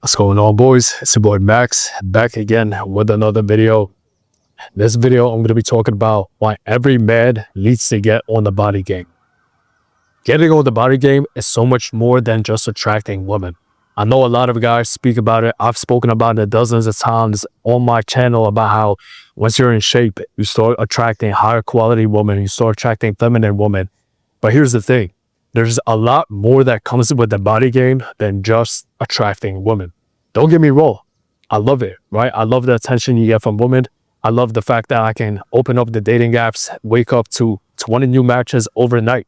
What's going on, boys? It's your boy Max, back again with another video. This video, I'm going to be talking about why every man needs to get on the body game. Getting on the body game is so much more than just attracting women. I know a lot of guys speak about it. I've spoken about it dozens of times on my channel about how once you're in shape, you start attracting higher quality women, you start attracting feminine women. But here's the thing. There's a lot more that comes with the body game than just attracting women. Don't get me wrong. I love it, right? I love the attention you get from women. I love the fact that I can open up the dating apps, wake up to 20 new matches overnight.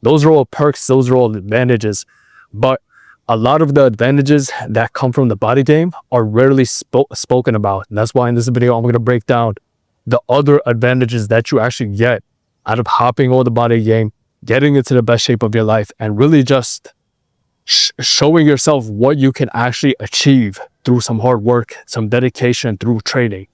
Those are all perks. Those are all advantages. But a lot of the advantages that come from the body game are rarely spoken about. And that's why in this video, I'm going to break down the other advantages that you actually get out of hopping on the body game, getting into the best shape of your life, and really just showing yourself what you can actually achieve through some hard work, some dedication, through training.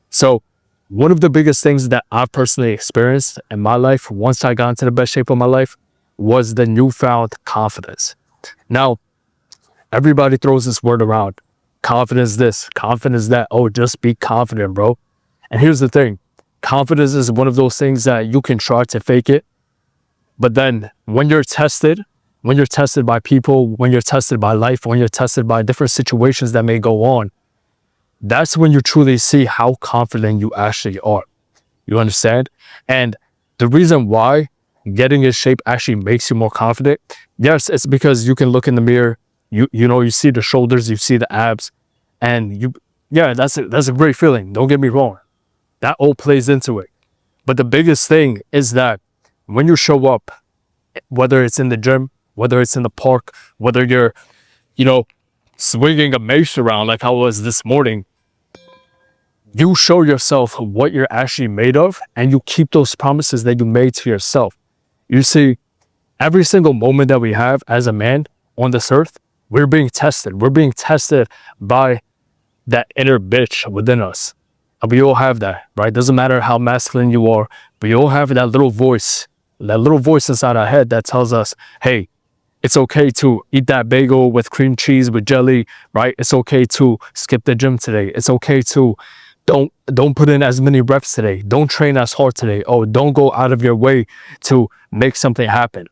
So one of the biggest things that I've personally experienced in my life once I got into the best shape of my life was the newfound confidence. Now, everybody throws this word around. Confidence this, confidence that. Oh, just be confident, bro. And here's the thing. Confidence is one of those things that you can try to fake it. But then when you're tested by people, when you're tested by life, when you're tested by different situations that may go on, that's when you truly see how confident you actually are. You understand? And the reason why getting in shape actually makes you more confident, yes, it's because you can look in the mirror, you see the shoulders, you see the abs, and that's a great feeling. Don't get me wrong. That all plays into it. But the biggest thing is that when you show up, whether it's in the gym, whether it's in the park, whether you're, swinging a mace around like I was this morning, you show yourself what you're actually made of, and you keep those promises that you made to yourself. You see, every single moment that we have as a man on this earth, we're being tested. We're being tested by that inner bitch within us. And we all have that, right? Doesn't matter how masculine you are, we all have that little voice inside our head that tells us, hey, it's okay to eat that bagel with cream cheese with jelly, right? It's okay to skip the gym today. It's okay to don't put in as many reps today. Don't train as hard today. Oh, don't go out of your way to make something happen.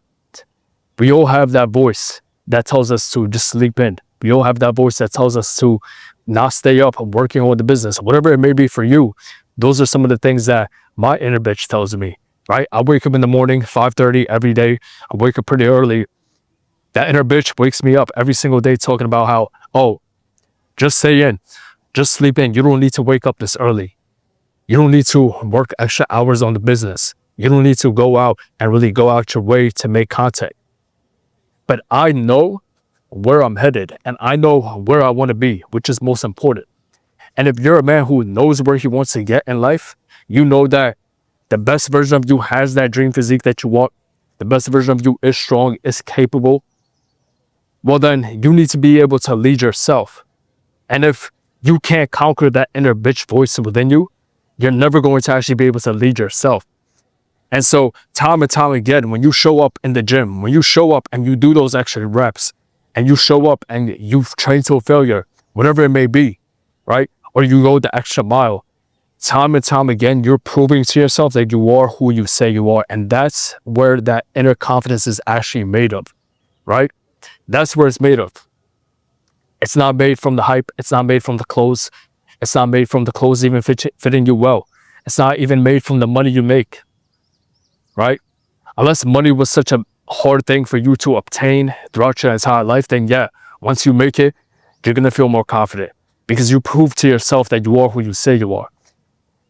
We all have that voice that tells us to just sleep in. We all have that voice that tells us to not stay up working on the business, whatever it may be for you. Those are some of the things that my inner bitch tells me, right? I wake up in the morning, 5:30 every day. I wake up pretty early. That inner bitch wakes me up every single day talking about how, oh, just stay in, just sleep in. You don't need to wake up this early. You don't need to work extra hours on the business. You don't need to go out and really go out your way to make content. But I know where I'm headed, and I know where I want to be, which is most important. And if you're a man who knows where he wants to get in life, you know that the best version of you has that dream physique that you want. The best version of you is strong, is capable. Well, then you need to be able to lead yourself. And if you can't conquer that inner bitch voice within you, you're never going to actually be able to lead yourself. And so time and time again, when you show up in the gym, when you show up and you do those extra reps, and you show up and you've trained to a failure, whatever it may be, right? Or you go the extra mile, time and time again, you're proving to yourself that you are who you say you are. And that's where that inner confidence is actually made of, right? That's where it's made of. It's not made from the hype. It's not made from the clothes. It's not made from the clothes even fitting you well. It's not even made from the money you make, right? Unless money was such a hard thing for you to obtain throughout your entire life, then yeah, once you make it, you're going to feel more confident because you prove to yourself that you are who you say you are.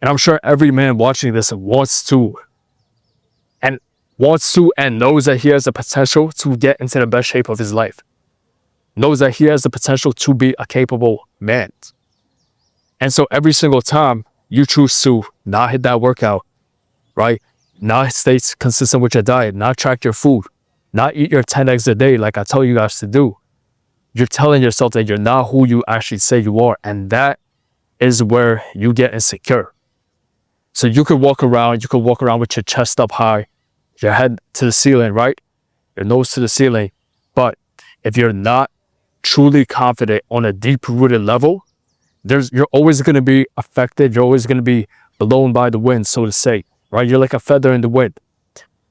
And I'm sure every man watching this wants to and knows that he has the potential to get into the best shape of his life. Knows that he has the potential to be a capable man. And so every single time you choose to not hit that workout, right? Not stay consistent with your diet, not track your food, not eat your 10 eggs a day like I tell you guys to do, you're telling yourself that you're not who you actually say you are. And that is where you get insecure. So you could walk around with your chest up high, your head to the ceiling, right? Your nose to the ceiling. But if you're not truly confident on a deep-rooted level, you're always going to be affected. You're always going to be blown by the wind, so to say, right? You're like a feather in the wind.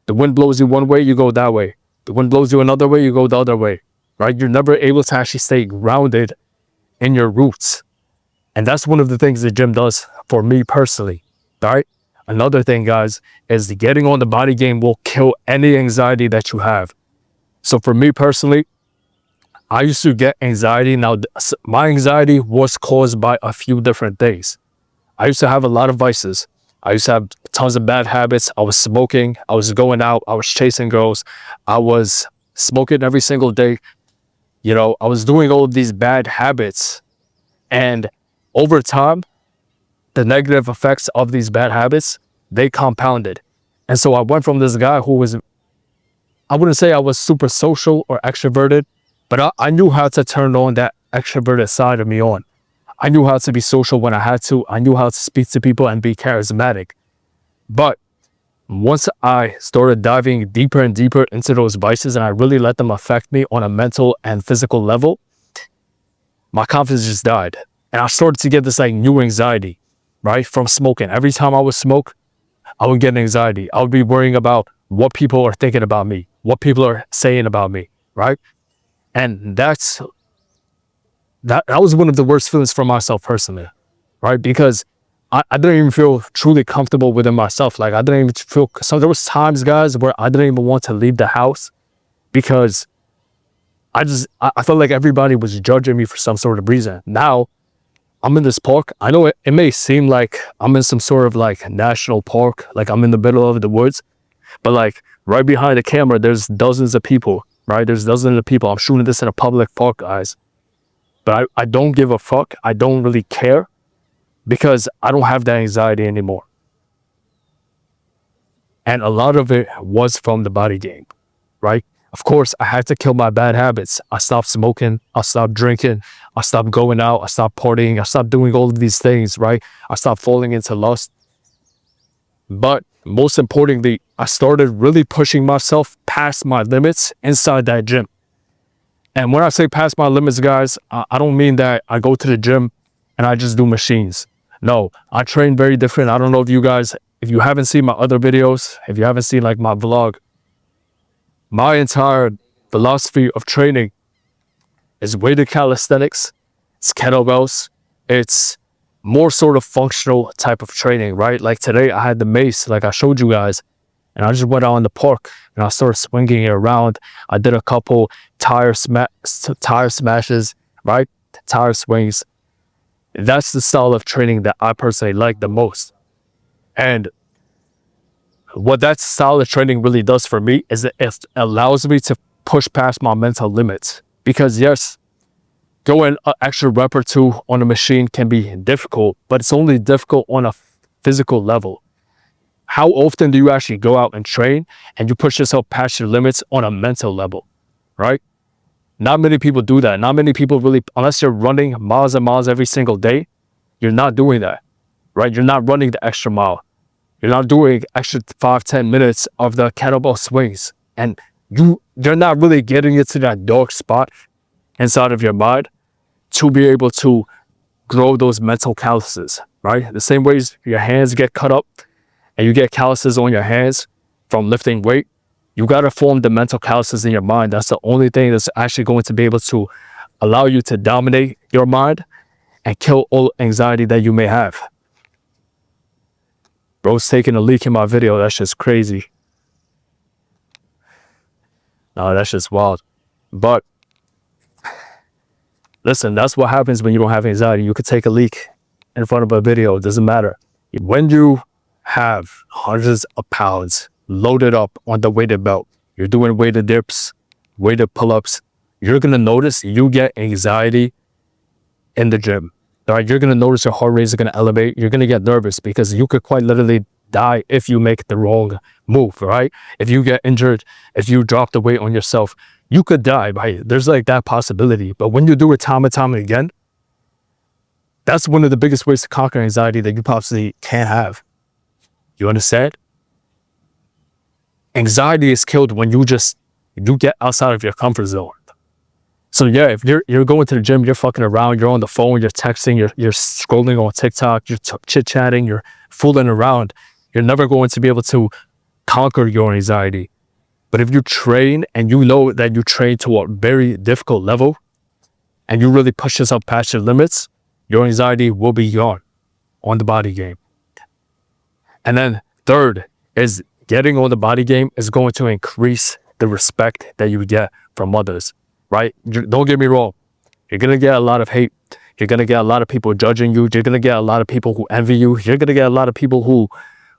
The wind blows you one way, you go that way. The wind blows you another way, you go the other way, right? You're never able to actually stay grounded in your roots. And that's one of the things the gym does for me personally, right? Another thing, guys, is getting on the body game will kill any anxiety that you have. So for me personally, I used to get anxiety. Now, my anxiety was caused by a few different things. I used to have a lot of vices. I used to have tons of bad habits. I was smoking. I was going out. I was chasing girls. I was smoking every single day. I was doing all of these bad habits. And over time, the negative effects of these bad habits, they compounded. And so I went from this guy who was, I wouldn't say I was super social or extroverted, but I knew how to turn on that extroverted side of me on. I knew how to be social when I had to. I knew how to speak to people and be charismatic. But once I started diving deeper and deeper into those vices and I really let them affect me on a mental and physical level, my confidence just died. And I started to get this like new anxiety, right? From smoking. Every time I would smoke, I would get anxiety. I would be worrying about what people are thinking about me, what people are saying about me, right? And that was one of the worst feelings for myself personally, right? Because I didn't even feel truly comfortable within myself. Like I didn't even feel, so there was times, guys, where I didn't even want to leave the house because I felt like everybody was judging me for some sort of reason. Now I'm in this park. I know it may seem like I'm in some sort of like national park, like I'm in the middle of the woods, but like right behind the camera, there's dozens of people, right? There's dozens of people. I'm shooting this in a public park, guys. But I don't give a fuck. I don't really care because I don't have that anxiety anymore. And a lot of it was from the body game, right? Of course, I had to kill my bad habits. I stopped smoking. I stopped drinking. I stopped going out. I stopped partying. I stopped doing all of these things, right? I stopped falling into lust. But most importantly, I started really pushing myself past my limits inside that gym. And when I say past my limits, guys, I don't mean that I go to the gym and I just do machines. No, I train very different. I don't know if you haven't seen my other videos, if you haven't seen like my vlog, my entire philosophy of training is weighted calisthenics, it's kettlebells, it's more sort of functional type of training, right? Like today I had the mace, like I showed you guys, and I just went out in the park and I started swinging it around. I did a couple tire smashes, right? Tire swings. That's the style of training that I personally like the most. And what that style of training really does for me is that it allows me to push past my mental limits. Because yes, going an extra rep or two on a machine can be difficult, but it's only difficult on a physical level. How often do you actually go out and train and you push yourself past your limits on a mental level, right? Not many people do that. Not many people really, unless you're running miles and miles every single day, you're not doing that, right? You're not running the extra mile. You're not doing extra 5-10 minutes of the kettlebell swings. And you're not really getting into that dark spot inside of your mind to be able to grow those mental calluses, right? The same ways your hands get cut up and you get calluses on your hands from lifting weight, you got to form the mental calluses in your mind. That's the only thing that's actually going to be able to allow you to dominate your mind and kill all anxiety that you may have. Bro's taking a leak in my video. That's just crazy. No, that's just wild. But listen, that's what happens when you don't have anxiety. You could take a leak in front of a video. It doesn't matter. When you have hundreds of pounds loaded up on the weighted belt, you're doing weighted dips, weighted pull-ups, you're going to notice you get anxiety in the gym. All right, you're going to notice your heart rate is going to elevate. You're going to get nervous because you could quite literally die if you make the wrong move, right? If you get injured, if you drop the weight on yourself, you could die, right? There's like that possibility. But when you do it time and time again, that's one of the biggest ways to conquer anxiety that you possibly can have. You understand? Anxiety is killed when you get outside of your comfort zone. So yeah, if you're going to the gym, you're fucking around, you're on the phone, you're texting, you're scrolling on TikTok, you're chit-chatting, you're fooling around, you're never going to be able to conquer your anxiety. But if you train and you know that you train to a very difficult level and you really push yourself past your limits, your anxiety will be gone on the body game. And then third is getting on the body game is going to increase the respect that you get from others, right? Don't get me wrong. You're going to get a lot of hate. You're going to get a lot of people judging you. You're going to get a lot of people who envy you. You're going to get a lot of people who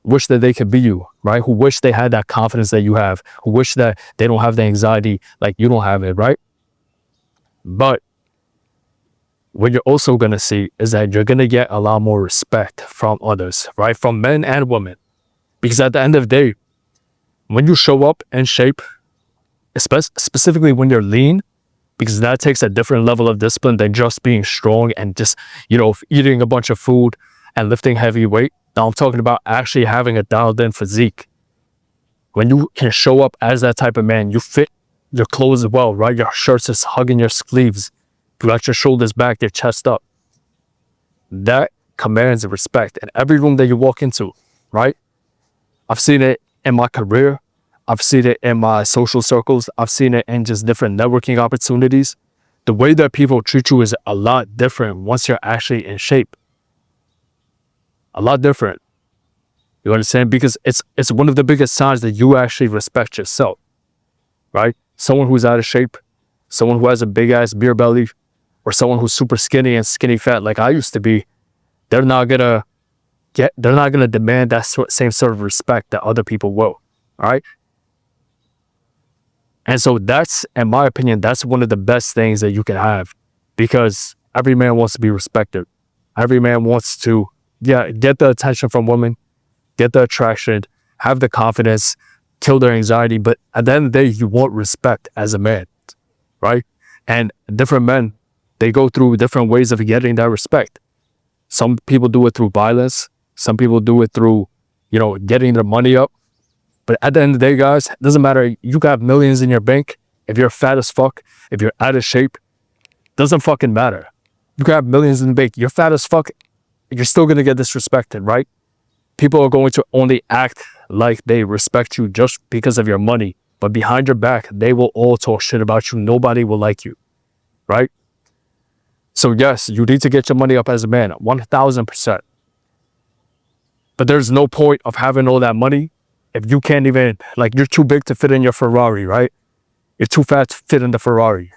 wish that they could be you, right? Who wish they had that confidence that you have, who wish that they don't have the anxiety like you don't have it, right? But what you're also going to see is that you're going to get a lot more respect from others, right? From men and women. Because at the end of the day, when you show up in shape, specifically when you're lean, because that takes a different level of discipline than just being strong and just, eating a bunch of food and lifting heavy weight. Now I'm talking about actually having a dialed in physique. When you can show up as that type of man, you fit your clothes well, right? Your shirt's just hugging your sleeves. You got your shoulders back, your chest up. That commands respect in every room that you walk into, right? I've seen it in my career. I've seen it in my social circles. I've seen it in just different networking opportunities. The way that people treat you is a lot different once you're actually in shape. A lot different. You understand? Because it's one of the biggest signs that you actually respect yourself, right? Someone who's out of shape, someone who has a big ass beer belly, or someone who's super skinny and skinny fat like I used to be, they're not gonna demand that same sort of respect that other people will, all right? And so that's, in my opinion, that's one of the best things that you can have, because every man wants to be respected. Every man wants to, get the attention from women, get the attraction, have the confidence, kill their anxiety. But at the end of the day, you want respect as a man, right? And different men, they go through different ways of getting that respect. Some people do it through violence. Some people do it through, getting their money up. But at the end of the day, guys, it doesn't matter. You got millions in your bank. If you're fat as fuck, if you're out of shape, doesn't fucking matter. You got millions in the bank. You're fat as fuck. You're still going to get disrespected, right? People are going to only act like they respect you just because of your money. But behind your back, they will all talk shit about you. Nobody will like you, right? So yes, you need to get your money up as a man, 1000%. But there's no point of having all that money if you can't even, you're too big to fit in your Ferrari, right? You're too fat to fit in the Ferrari,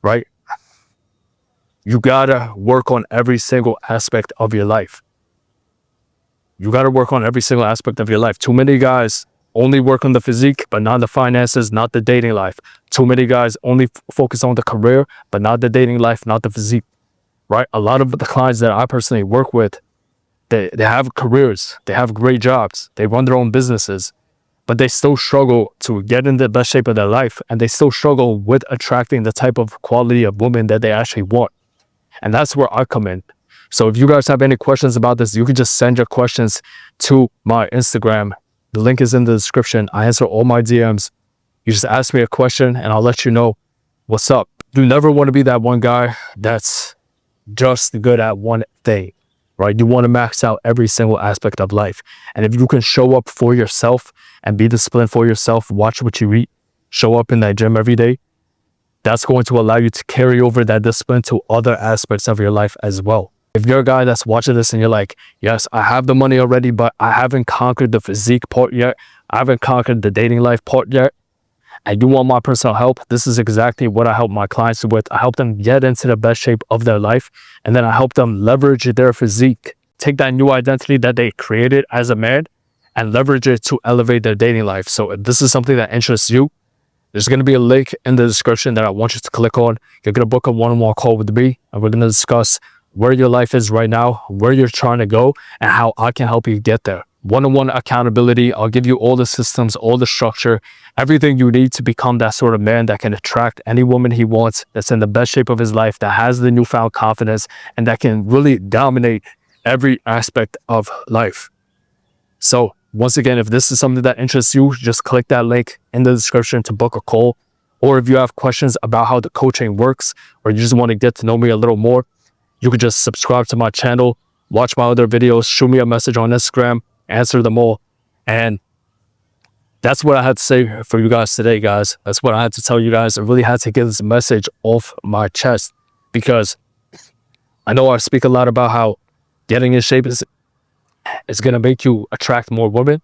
right? You gotta work on every single aspect of your life. You gotta work on every single aspect of your life. Too many guys only work on the physique, but not the finances, not the dating life. Too many guys only focus on the career, but not the dating life, not the physique, right? A lot of the clients that I personally work with, they have careers, they have great jobs, they run their own businesses, but they still struggle to get in the best shape of their life, and they still struggle with attracting the type of quality of woman that they actually want. And that's where I come in. So if you guys have any questions about this, you can just send your questions to my Instagram. The link is in the description. I answer all my DMs. You just ask me a question and I'll let you know what's up. You never want to be that one guy that's just good at one thing, right? You want to max out every single aspect of life. And if you can show up for yourself and be disciplined for yourself, watch what you eat, show up in that gym every day, that's going to allow you to carry over that discipline to other aspects of your life as well. If you're a guy that's watching this and you're like, yes, I have the money already, but I haven't conquered the physique part yet, I haven't conquered the dating life part yet, and you want my personal help, this is exactly what I help my clients with. I help them get into the best shape of their life, and then I help them leverage their physique, take that new identity that they created as a man, and leverage it to elevate their dating life. So if this is something that interests you, there's going to be a link in the description that I want you to click on. You're going to book a one-on-one call with me, and we're going to discuss where your life is right now, where you're trying to go, and how I can help you get there. One-on-one accountability. I'll give you all the systems, all the structure, everything you need to become that sort of man that can attract any woman he wants, that's in the best shape of his life, that has the newfound confidence, and that can really dominate every aspect of life. So once again, if this is something that interests you, just click that link in the description to book a call. Or if you have questions about how the coaching works, or you just want to get to know me a little more, you could just subscribe to my channel, watch my other videos, shoot me a message on Instagram, answer them all. And that's what I had to say for you guys today, guys. That's what I had to tell you guys. I really had to get this message off my chest, because I know I speak a lot about how getting in shape is going to make you attract more women,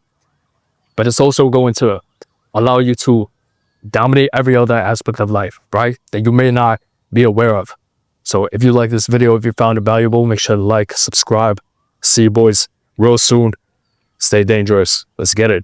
but it's also going to allow you to dominate every other aspect of life, right? That you may not be aware of. So if you like this video, if you found it valuable, make sure to like, subscribe. See you boys real soon. Stay dangerous. Let's get it.